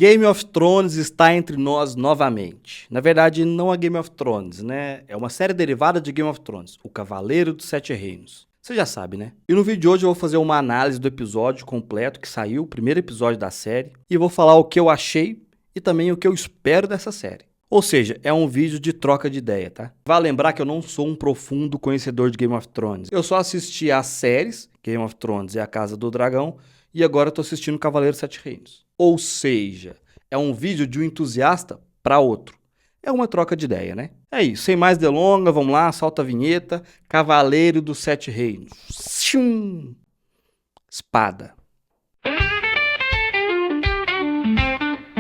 Game of Thrones está entre nós novamente. Na verdade, não é Game of Thrones, né? É uma série derivada de Game of Thrones, O Cavaleiro dos Sete Reinos. Você já sabe, né? E no vídeo de hoje eu vou fazer uma análise do episódio completo que saiu, o primeiro episódio da série, e vou falar o que eu achei e também o que eu espero dessa série. Ou seja, é um vídeo de troca de ideia, tá? Vale lembrar que eu não sou um profundo conhecedor de Game of Thrones. Eu só assisti às séries, Game of Thrones e A Casa do Dragão, e agora eu tô assistindo Cavaleiro dos Sete Reinos. Ou seja, é um vídeo de um entusiasta para outro. É uma troca de ideia, né? É isso, sem mais delongas, vamos lá, solta a vinheta. Cavaleiro dos Sete Reinos. Tchum! Espada.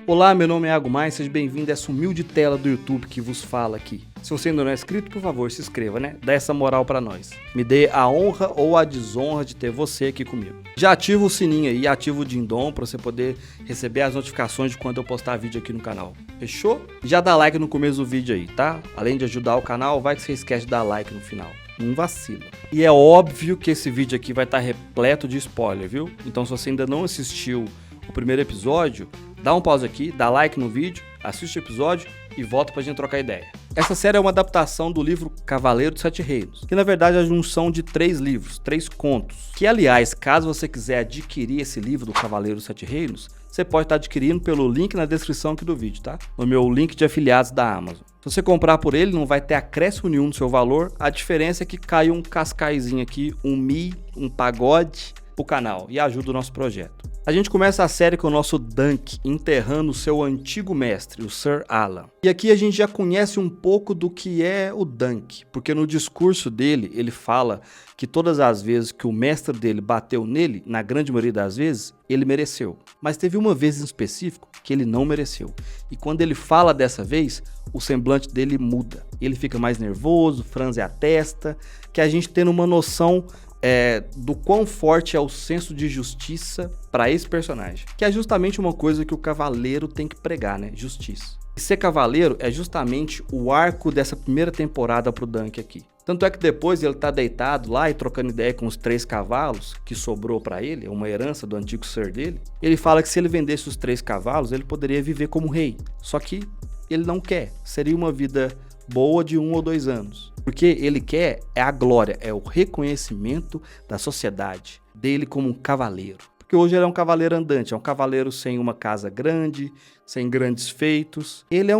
Olá, meu nome é Iago Maia, seja bem-vindo a essa humilde tela do YouTube que vos fala aqui. Se você ainda não é inscrito, por favor, se inscreva, né? Dá essa moral pra nós. Me dê a honra ou a desonra de ter você aqui comigo. Já ativa o sininho aí, ativa o din-dom pra você poder receber as notificações de quando eu postar vídeo aqui no canal. Fechou? Já dá like no começo do vídeo aí, tá? Além de ajudar o canal, vai que você esquece de dar like no final. Não vacila. E é óbvio que esse vídeo aqui vai estar repleto de spoiler, viu? Então se você ainda não assistiu o primeiro episódio, dá um pause aqui, dá like no vídeo, assiste o episódio e volta pra gente trocar ideia. Essa série é uma adaptação do livro Cavaleiro dos Sete Reinos, que na verdade é a junção de 3 livros, 3 contos, que aliás, caso você quiser adquirir esse livro do Cavaleiro dos Sete Reinos, você pode estar adquirindo pelo link na descrição aqui do vídeo, tá? No meu link de afiliados da Amazon. Se você comprar por ele, não vai ter acréscimo nenhum no seu valor, a diferença é que cai um cascaizinho aqui, um mi, um pagode pro canal e ajuda o nosso projeto. A gente começa a série com o nosso Dunk enterrando seu antigo mestre, o Sir Alan. E aqui a gente já conhece um pouco do que é o Dunk, porque no discurso dele, ele fala que todas as vezes que o mestre dele bateu nele, na grande maioria das vezes, ele mereceu. Mas teve uma vez em específico que ele não mereceu. E quando ele fala dessa vez, o semblante dele muda. Ele fica mais nervoso, franze a testa, que a gente tendo uma noção do quão forte é o senso de justiça para esse personagem. Que é justamente uma coisa que o cavaleiro tem que pregar, né? Justiça. E ser cavaleiro é justamente o arco dessa primeira temporada pro Dunk aqui. Tanto é que depois ele tá deitado lá e trocando ideia com os 3 cavalos que sobrou para ele, é uma herança do antigo ser dele. Ele fala que se ele vendesse os 3 cavalos, ele poderia viver como rei. Só que ele não quer. Seria uma vida boa de 1 ou 2 anos. Porque ele quer é a glória, é o reconhecimento da sociedade dele como um cavaleiro. Porque hoje ele é um cavaleiro andante, é um cavaleiro sem uma casa grande, sem grandes feitos. Ele é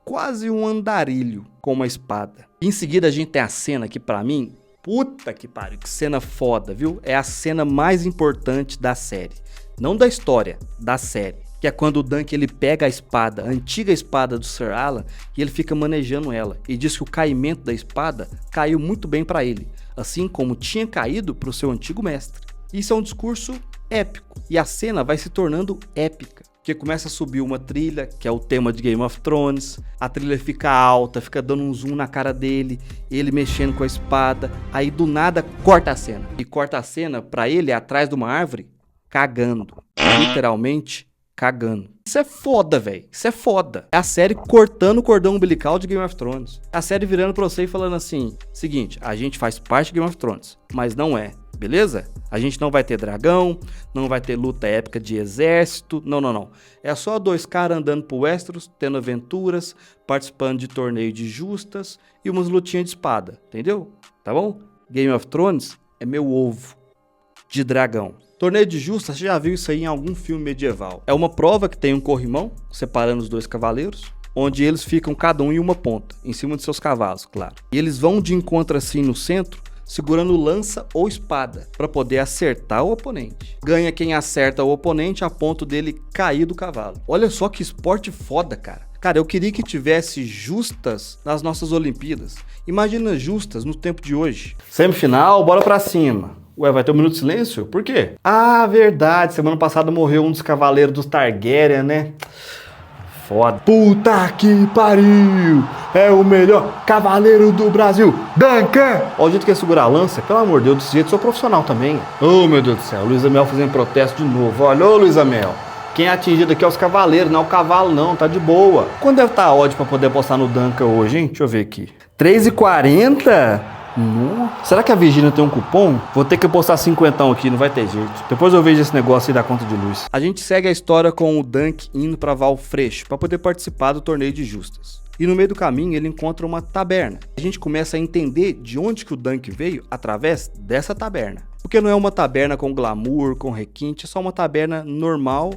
quase um andarilho com uma espada. Em seguida a gente tem a cena que pra mim, puta que pariu, que cena foda, viu? É a cena mais importante da série. Não da história, da série. Que é quando o Dunk ele pega a espada, a antiga espada do Sir Alan, e ele fica manejando ela. E diz que o caimento da espada caiu muito bem para ele, assim como tinha caído para o seu antigo mestre. Isso é um discurso épico, e a cena vai se tornando épica. Porque começa a subir uma trilha, que é o tema de Game of Thrones, a trilha fica alta, fica dando um zoom na cara dele, ele mexendo com a espada, aí do nada corta a cena. E corta a cena para ele atrás de uma árvore, cagando, literalmente cagando. Isso é foda, velho. Isso é foda. É a série cortando o cordão umbilical de Game of Thrones. A série virando pra você e falando assim, seguinte, a gente faz parte de Game of Thrones, mas não é, beleza? A gente não vai ter dragão, não vai ter luta épica de exército, não. É só 2 caras andando pro Westeros, tendo aventuras, participando de torneio de justas e umas lutinhas de espada, entendeu? Tá bom? Game of Thrones é meu ovo de dragão. Torneio de justas, você já viu isso aí em algum filme medieval. É uma prova que tem um corrimão separando os 2 cavaleiros, onde eles ficam cada um em uma ponta, em cima de seus cavalos, claro. E eles vão de encontro assim no centro, segurando lança ou espada, para poder acertar o oponente. Ganha quem acerta o oponente a ponto dele cair do cavalo. Olha só que esporte foda, cara. Cara, eu queria que tivesse justas nas nossas Olimpíadas. Imagina justas no tempo de hoje. Semifinal, bora pra cima. Ué, vai ter um minuto de silêncio? Por quê? Ah, verdade, semana passada morreu um dos cavaleiros dos Targaryen, né? Foda. Puta que pariu! É o melhor cavaleiro do Brasil, Duncan! Olha o jeito que ia segurar a lança, pelo amor de Deus, desse jeito sou profissional também. Oh, meu Deus do céu, Luísa Mel fazendo protesto de novo. Olha, ô Luísa Mel, quem é atingido aqui é os cavaleiros, não é o cavalo não, tá de boa. Quando deve estar ódio pra poder postar no Duncan hoje, hein? Deixa eu ver aqui. 3h40? Será que a Virgínia tem um cupom? Vou ter que postar 50 aqui, não vai ter jeito. Depois eu vejo esse negócio aí da conta de luz. A gente segue a história com o Dunk indo pra Val Freixo para poder participar do torneio de justas. E no meio do caminho ele encontra uma taberna. A gente começa a entender de onde que o Dunk veio através dessa taberna. Porque não é uma taberna com glamour, com requinte, é só uma taberna normal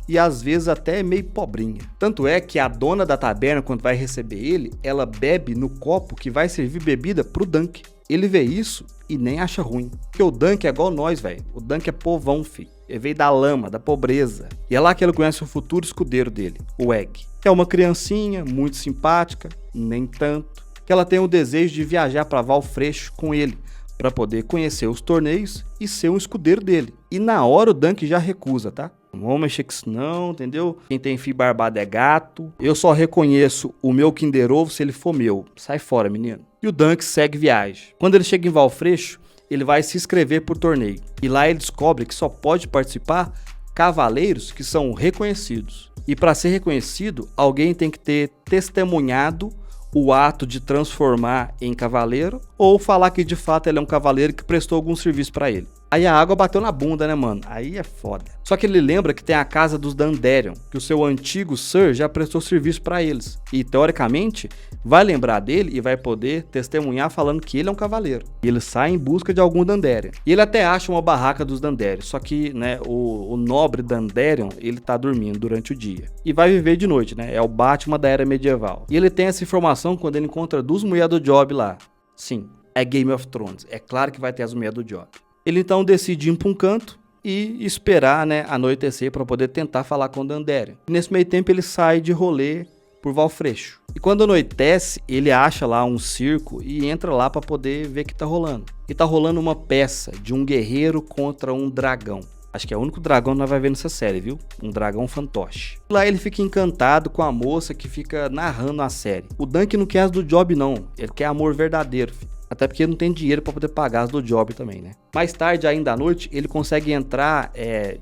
e às vezes até meio pobrinha. Tanto é que a dona da taberna, quando vai receber ele, ela bebe no copo que vai servir bebida pro Dunk. Ele vê isso e nem acha ruim. Porque o Dunk é igual nós, velho. O Dunk é povão, filho. Ele veio da lama, da pobreza. E é lá que ele conhece o futuro escudeiro dele, o Egg. Que é uma criancinha muito simpática, nem tanto. Que ela tem o desejo de viajar para Val Freixo com ele, para poder conhecer os torneios e ser um escudeiro dele. E na hora o Dunk já recusa, tá? Não vamos mexer com isso não, entendeu? Quem tem fio barbado é gato. Eu só reconheço o meu Kinder Ovo se ele for meu. Sai fora, menino. E o Dunk segue viagem. Quando ele chega em Val Freixo, ele vai se inscrever pro torneio. E lá ele descobre que só pode participar cavaleiros que são reconhecidos. E para ser reconhecido, alguém tem que ter testemunhado o ato de transformar em cavaleiro ou falar que de fato ele é um cavaleiro que prestou algum serviço para ele. Aí a água bateu na bunda, né, mano? Aí é foda. Só que ele lembra que tem a casa dos Dandelion, que o seu antigo Sir já prestou serviço para eles. E, teoricamente, vai lembrar dele e vai poder testemunhar falando que ele é um cavaleiro. E ele sai em busca de algum Dandelion. E ele até acha uma barraca dos Dandelion. Só que, né, o nobre Dandelion, ele tá dormindo durante o dia. E vai viver de noite, né? É o Batman da era medieval. E ele tem essa informação quando ele encontra duas mulheres do Job lá. Sim, é Game of Thrones. É claro que vai ter as mulheres do Job. Ele então decide ir para um canto e esperar, né, anoitecer para poder tentar falar com o Dandelion. E nesse meio tempo ele sai de rolê por Val Freixo. E quando anoitece, ele acha lá um circo e entra lá para poder ver o que tá rolando. E tá rolando uma peça de um guerreiro contra um dragão. Acho que é o único dragão que nós vamos ver nessa série, viu? Um dragão fantoche. Lá ele fica encantado com a moça que fica narrando a série. O Dunk não quer as do Job não, ele quer amor verdadeiro, filho. Até porque ele não tem dinheiro para poder pagar as do Job também, né? Mais tarde, ainda à noite, ele consegue entrar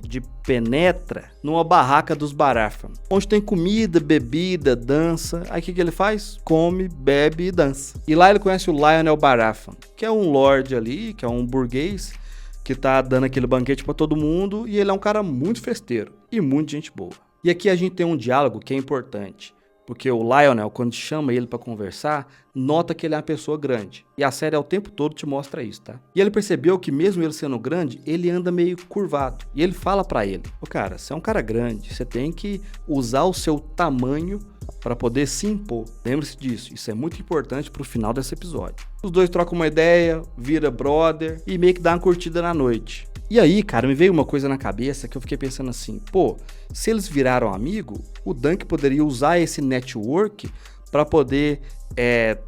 de penetra numa barraca dos Baratheon, onde tem comida, bebida, dança. Aí o que ele faz? Come, bebe e dança. E lá ele conhece o Lionel Baratheon, que é um lord ali, que é um burguês, que tá dando aquele banquete para todo mundo, e ele é um cara muito festeiro e muito gente boa. E aqui a gente tem um diálogo que é importante. Porque o Lionel, quando chama ele pra conversar, nota que ele é uma pessoa grande. E a série ao tempo todo te mostra isso, tá? E ele percebeu que mesmo ele sendo grande, ele anda meio curvado. E ele fala pra ele, cara, você é um cara grande, você tem que usar o seu tamanho para poder se impor. Lembre-se disso, isso é muito importante pro final desse episódio. Os dois trocam uma ideia, vira brother e meio que dá uma curtida na noite. E aí, cara, me veio uma coisa na cabeça que eu fiquei pensando assim, se eles viraram amigo, o Dunk poderia usar esse network para poder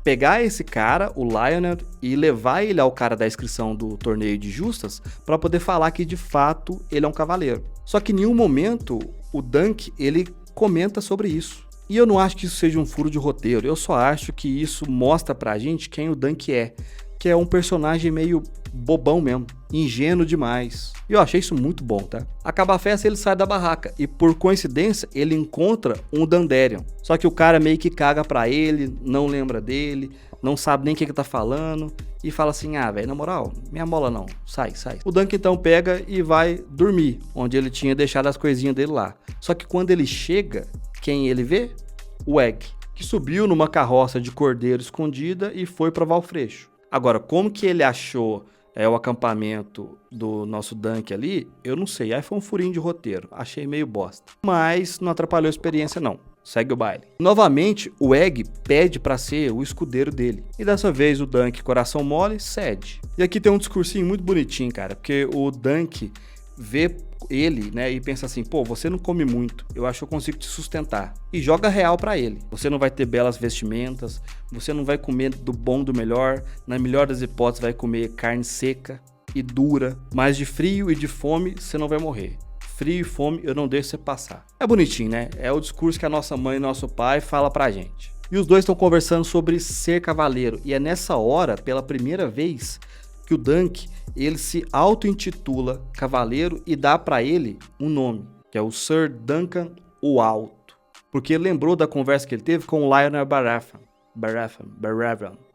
pegar esse cara, o Lionel, e levar ele ao cara da inscrição do torneio de justas para poder falar que de fato ele é um cavaleiro. Só que em nenhum momento o Dunk, ele comenta sobre isso. E eu não acho que isso seja um furo de roteiro, eu só acho que isso mostra pra gente quem o Dunk é, que é um personagem meio bobão mesmo, ingênuo demais. E eu achei isso muito bom, tá? Acaba a festa, ele sai da barraca e por coincidência ele encontra um Dandelion. Só que o cara meio que caga pra ele, não lembra dele, não sabe nem o que ele tá falando e fala assim, velho, na moral, minha mola não, sai. O Dunk então pega e vai dormir, onde ele tinha deixado as coisinhas dele lá. Só que quando ele chega, quem ele vê? O Egg, que subiu numa carroça de cordeiro escondida e foi pra Val Freixo. Agora, como que ele achou o acampamento do nosso Dunk ali, eu não sei. Aí foi um furinho de roteiro. Achei meio bosta. Mas não atrapalhou a experiência, não. Segue o baile. Novamente, o Egg pede pra ser o escudeiro dele. E dessa vez o Dunk, coração mole, cede. E aqui tem um discursinho muito bonitinho, cara. Porque o Dunk vê ele, né, e pensa assim, você não come muito, eu acho que eu consigo te sustentar. E joga real pra ele. Você não vai ter belas vestimentas, você não vai comer do bom do melhor, na melhor das hipóteses vai comer carne seca e dura, mas de frio e de fome você não vai morrer. Frio e fome eu não deixo você passar. É bonitinho, né? É o discurso que a nossa mãe e nosso pai fala pra gente. E os dois estão conversando sobre ser cavaleiro, e é nessa hora, pela primeira vez, que o Dunk, ele se auto-intitula cavaleiro e dá pra ele um nome, que é o Sir Duncan o Alto, porque ele lembrou da conversa que ele teve com o Lionel Baratheon.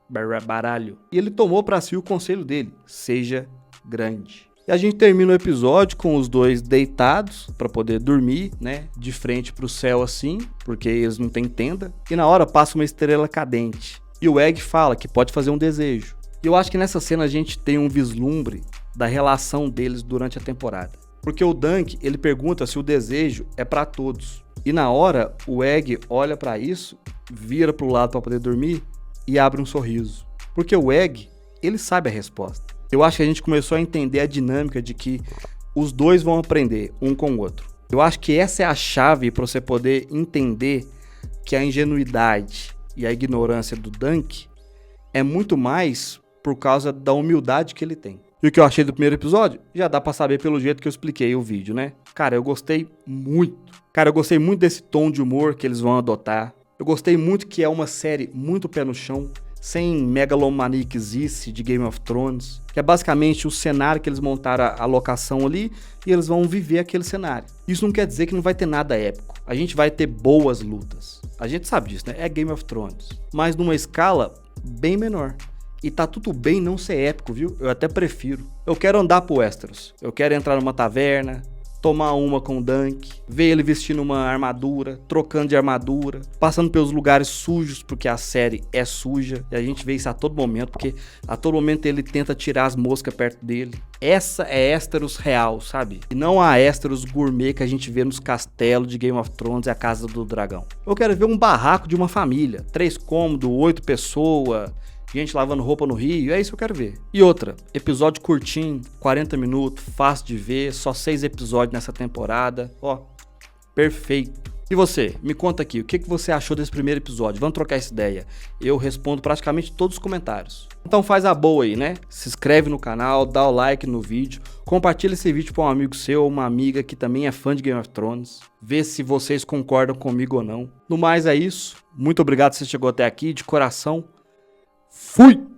baralho. E ele tomou pra si o conselho dele, seja grande. E a gente termina o episódio com os dois deitados pra poder dormir, né, de frente pro céu assim, porque eles não têm tenda. E na hora passa uma estrela cadente. E o Egg fala que pode fazer um desejo. E eu acho que nessa cena a gente tem um vislumbre da relação deles durante a temporada. Porque o Dunk, ele pergunta se o desejo é pra todos. E na hora, o Egg olha pra isso, vira pro lado pra poder dormir e abre um sorriso. Porque o Egg, ele sabe a resposta. Eu acho que a gente começou a entender a dinâmica de que os dois vão aprender um com o outro. Eu acho que essa é a chave para você poder entender que a ingenuidade e a ignorância do Dunk é muito mais por causa da humildade que ele tem. E o que eu achei do primeiro episódio, já dá pra saber pelo jeito que eu expliquei o vídeo, né? Cara, eu gostei muito. Cara, eu gostei muito desse tom de humor que eles vão adotar. Eu gostei muito que é uma série muito pé no chão, sem megalomaniaquice de Game of Thrones, que é basicamente o cenário que eles montaram a locação ali e eles vão viver aquele cenário. Isso não quer dizer que não vai ter nada épico. A gente vai ter boas lutas. A gente sabe disso, né? É Game of Thrones. Mas numa escala bem menor. E tá tudo bem não ser épico, viu? Eu até prefiro. Eu quero andar pro Westeros. Eu quero entrar numa taverna, tomar uma com o Dunk, ver ele vestindo uma armadura, trocando de armadura, passando pelos lugares sujos, porque a série é suja, e a gente vê isso a todo momento, porque a todo momento ele tenta tirar as moscas perto dele. Essa é Westeros real, sabe? E não a Westeros gourmet que a gente vê nos castelos de Game of Thrones e a Casa do Dragão. Eu quero ver um barraco de uma família, 3 cômodos, 8 pessoas, gente lavando roupa no rio, é isso que eu quero ver. E outra, episódio curtinho, 40 minutos, fácil de ver, só 6 episódios nessa temporada, ó, perfeito. E você, me conta aqui, o que você achou desse primeiro episódio? Vamos trocar essa ideia. Eu respondo praticamente todos os comentários. Então faz a boa aí, né? Se inscreve no canal, dá o like no vídeo, compartilha esse vídeo para um amigo seu ou uma amiga que também é fã de Game of Thrones. Vê se vocês concordam comigo ou não. No mais é isso. Muito obrigado se você chegou até aqui, de coração. Fui!